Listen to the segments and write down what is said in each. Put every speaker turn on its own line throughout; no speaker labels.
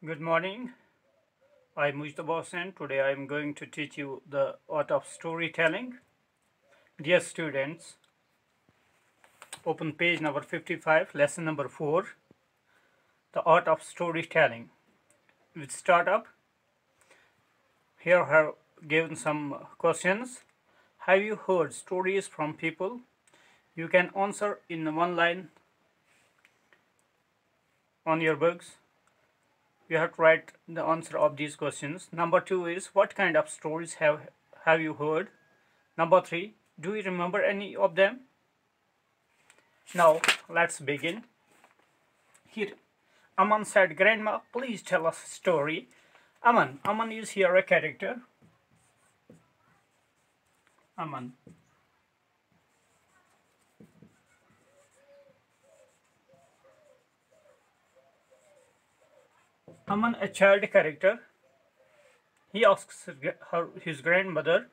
Good morning. I'm Mujtaba Hussain. Today I'm going to teach you the art of storytelling. Dear students, open page number 55, lesson number 4, the art of storytelling. We start up. Here I have given some questions. Have you heard stories from people? You can answer in one line on your books. You have to write the answer of these questions. Number 2 is, what kind of stories have you heard? Number 3, do you remember any of them? Now let's begin. Here Aman said, "Grandma, please tell us a story." Aman is here a character. Aman. Aman, a child character. He asks his grandmother,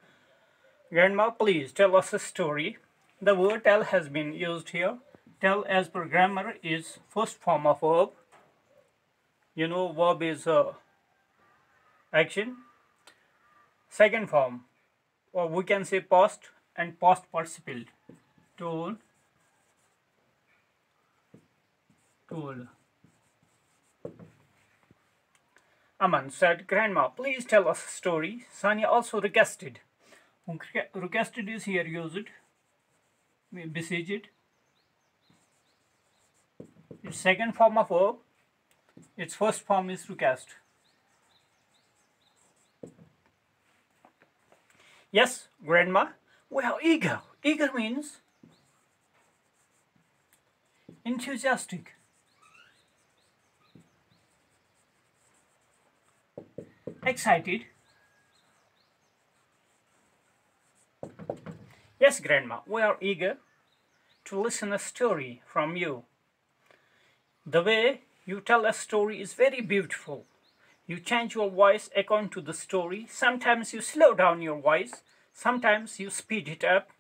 "Grandma, please tell us a story." The word tell has been used here. Tell, as per grammar, is first form of verb. You know, verb is action. Second form, or we can say past and past participle. Told. Aman said, "Grandma, please tell us a story." Sanya also requested. Requested is here used. Besieged. Its second form of verb. Its first form is request. Yes, Grandma, we are eager. Eager means enthusiastic. Excited. Yes, Grandma, we are eager to listen a story from you. The way you tell a story is very beautiful. You change your voice according to the story. Sometimes you slow down your voice, sometimes you speed it up,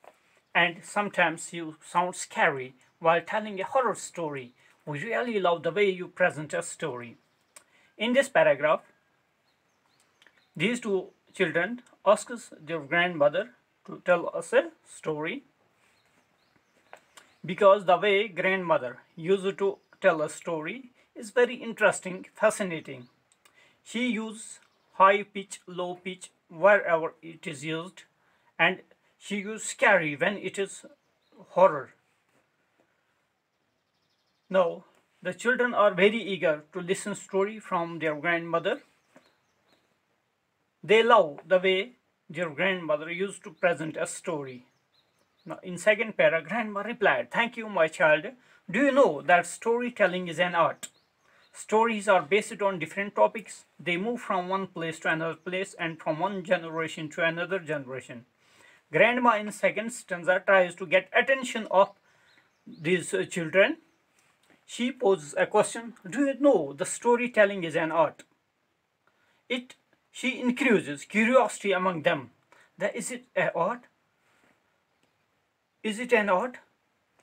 and sometimes you sound scary while telling a horror story. We really love the way you present a story. In this paragraph, these two children ask their grandmother to tell us a story, because the way grandmother used to tell a story is very interesting, fascinating. She uses high pitch, low pitch wherever it is used, and she uses scary when it is horror. Now, the children are very eager to listen story from their grandmother. They love the way their grandmother used to present a story. Now, in second paragraph, grandma replied, "Thank you, my child. Do you know that storytelling is an art? Stories are based on different topics. They move from one place to another place and from one generation to another generation." Grandma in second stanza tries to get attention of these children. She poses a question, "Do you know the storytelling is an art?" She increases curiosity among them. Is it an art? Is it an art?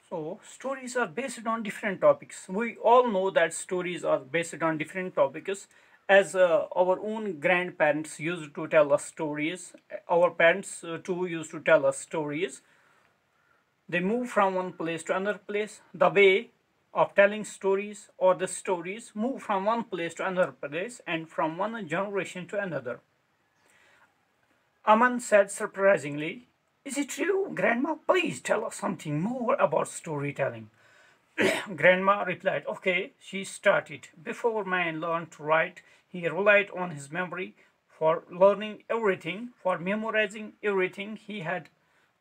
So, stories are based on different topics. We all know that stories are based on different topics, as our own grandparents used to tell us stories. Our parents too used to tell us stories. They move from one place to another place. The way of telling stories, or the stories, move from one place to another place and from one generation to another. Aman said surprisingly, "Is it true? Grandma, please tell us something more about storytelling." Grandma replied, "Okay." She started. Before man learned to write, he relied on his memory for learning everything, for memorizing everything. He had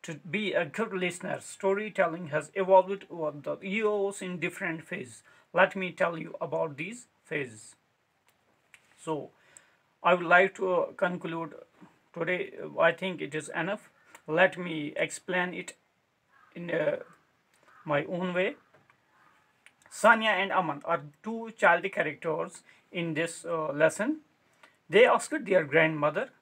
to be a good listener. Storytelling has evolved over the years in different phases. Let me tell you about these phases. So, I would like to conclude today. I think it is enough. Let me explain it in my own way. Sanya and Aman are two child characters in this lesson. They asked their grandmother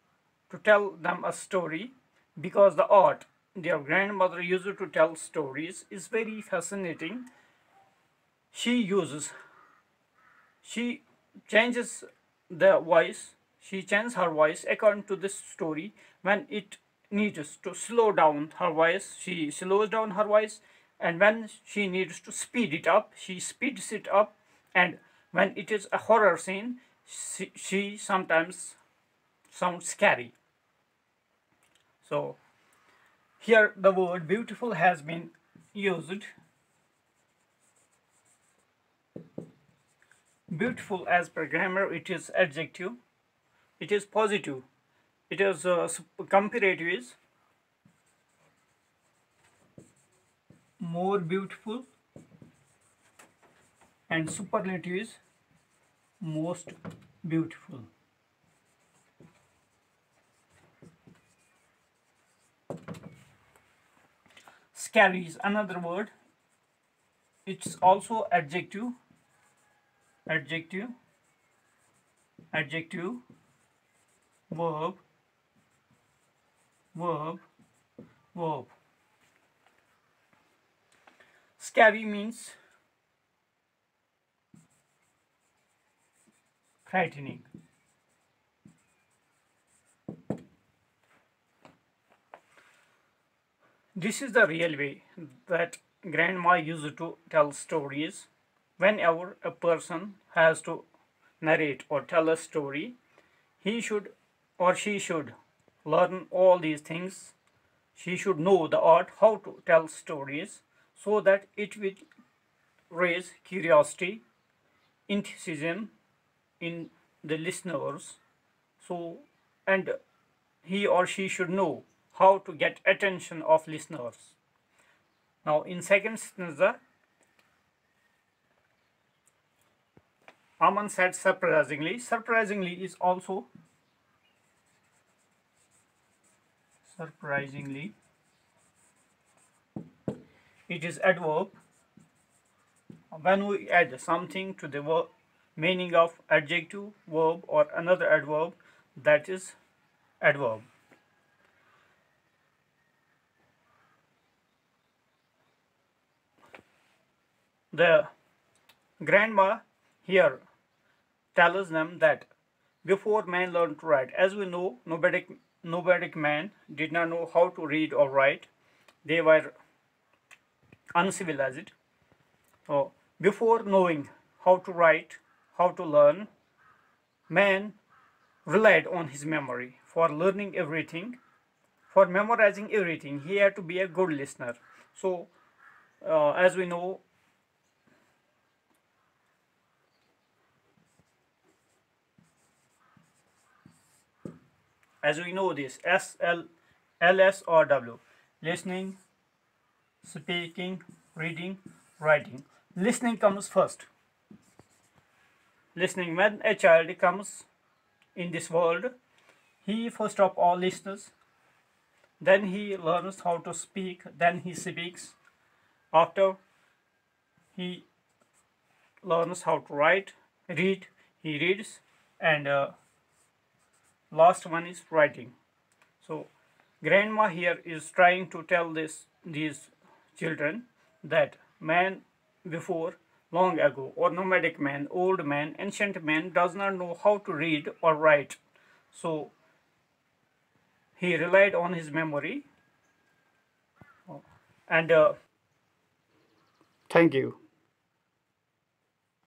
to tell them a story, because the art their grandmother used to tell stories is very fascinating. She changes the voice, she changes her voice according to this story. When it needs to slow down her voice, she slows down her voice, and when she needs to speed it up, she speeds it up. And when it is a horror scene, she sometimes sounds scary. So here the word beautiful has been used. Beautiful, as per grammar, it is adjective, it is positive, it is comparative is more beautiful, and superlative is most beautiful. Scary is another word. It's also adjective, adjective, adjective, verb, verb, verb. Scary means frightening. This is the real way that grandma used to tell stories. Whenever a person has to narrate or tell a story, he should or she should learn all these things. She should know the art how to tell stories so that it will raise curiosity, enthusiasm in the listeners. So, and he or she should know how to get attention of listeners. Now, in second stanza, Aman said surprisingly. Surprisingly is also surprisingly. It is adverb. When we add something to the meaning of adjective, verb, or another adverb, that is adverb. The grandma here tells them that before man learned to write, as we know, nomadic man did not know how to read or write. They were uncivilized. So before knowing how to write, how to learn, man relied on his memory for learning everything, for memorizing everything. He had to be a good listener. So as we know, this LS or W, listening, speaking, reading, writing. Listening comes first. Listening, when a child comes in this world, he first of all listens, then he learns how to speak, then he speaks. After he learns how to read, he reads, and last one is writing. So grandma here is trying to tell these children that man before, long ago, or nomadic man, old man, ancient man, does not know how to read or write. So he relied on his memory. And thank you.